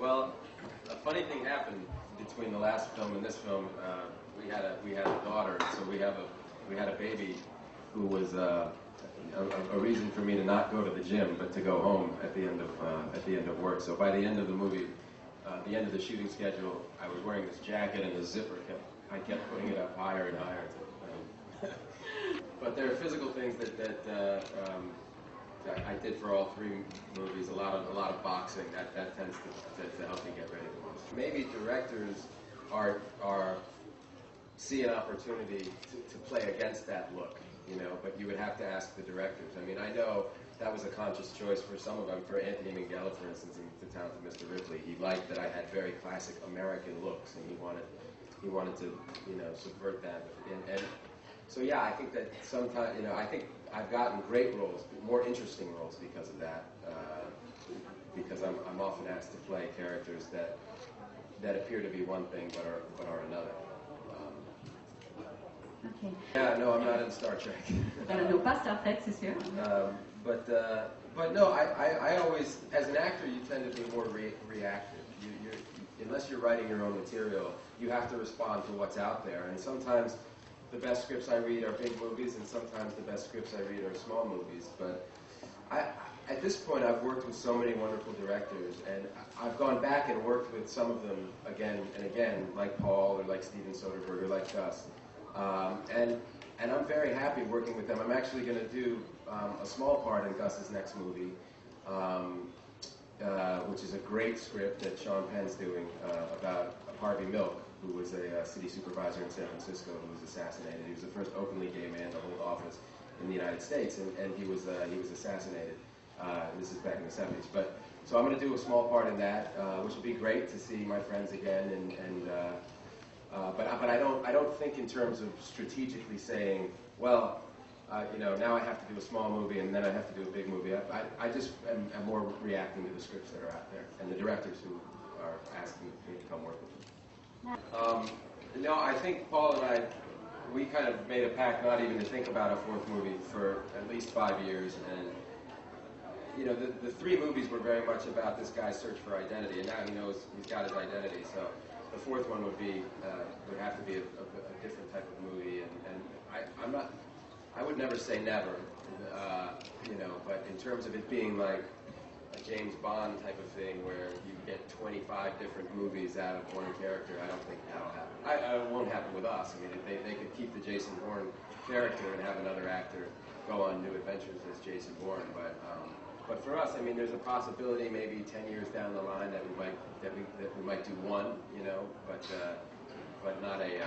Well, a funny thing happened between the last film and this film. We had a daughter, so we had a baby who was a reason for me to not go to the gym, but to go home at the end of work. So by the end of the movie, the end of the shooting schedule, I was wearing this jacket, and the zipper I kept putting it up higher and higher. But there are physical things that I did for all three movies. A lot of boxing. That tends to help me get ready the most. Maybe directors see an opportunity to play against that look, you know. But you would have to ask the directors. I mean, I know that was a conscious choice for some of them. For Anthony Minghella, for instance, in The Talented Mr. Ripley, he liked that I had very classic American looks, and he wanted to, you know, subvert that. And so yeah, I think that sometimes, you know, I think I've gotten great roles, more interesting roles because of that. Because I'm often asked to play characters that appear to be one thing but are another. Okay. Yeah, no, I'm not in Star Trek. No, pas Star Trek, c'est sûr. But no, I always, as an actor, you tend to be more reactive. Unless you're writing your own material, you have to respond to what's out there. And sometimes the best scripts I read are big movies, and sometimes the best scripts I read are small movies. But at this point, I've worked with so many wonderful directors, and I've gone back and worked with some of them again and again, like Paul, or like Steven Soderbergh, or like Gus. And I'm very happy working with them. I'm actually going to do a small part in Gus's next movie, which is a great script that Sean Penn's doing about Harvey Milk, who was a city supervisor in San Francisco who was assassinated. He was the first openly gay man to hold office in the United States, and he was assassinated. This is back in the 70s. But so I'm going to do a small part in that, which will be great to see my friends again. But I don't think in terms of strategically saying, well, you know, now I have to do a small movie and then I have to do a big movie. I just am more reacting to the scripts that are out there and the directors who are asking me to come work with them. No, I think Paul and we kind of made a pact not even to think about a fourth movie for at least 5 years. And you know, the three movies were very much about this guy's search for identity, and now he knows he's got his identity. So the fourth one would have to be a different type of movie, and I would never say never, you know, but in terms of it being like a James Bond type of thing where you get 25 different movies out of one character, I don't think that'll happen. It won't happen with us. I mean, they could keep the Jason Bourne character and have another actor go on new adventures as Jason Bourne, but for us, I mean, there's a possibility maybe 10 years down the line that we might do one, you know, but not a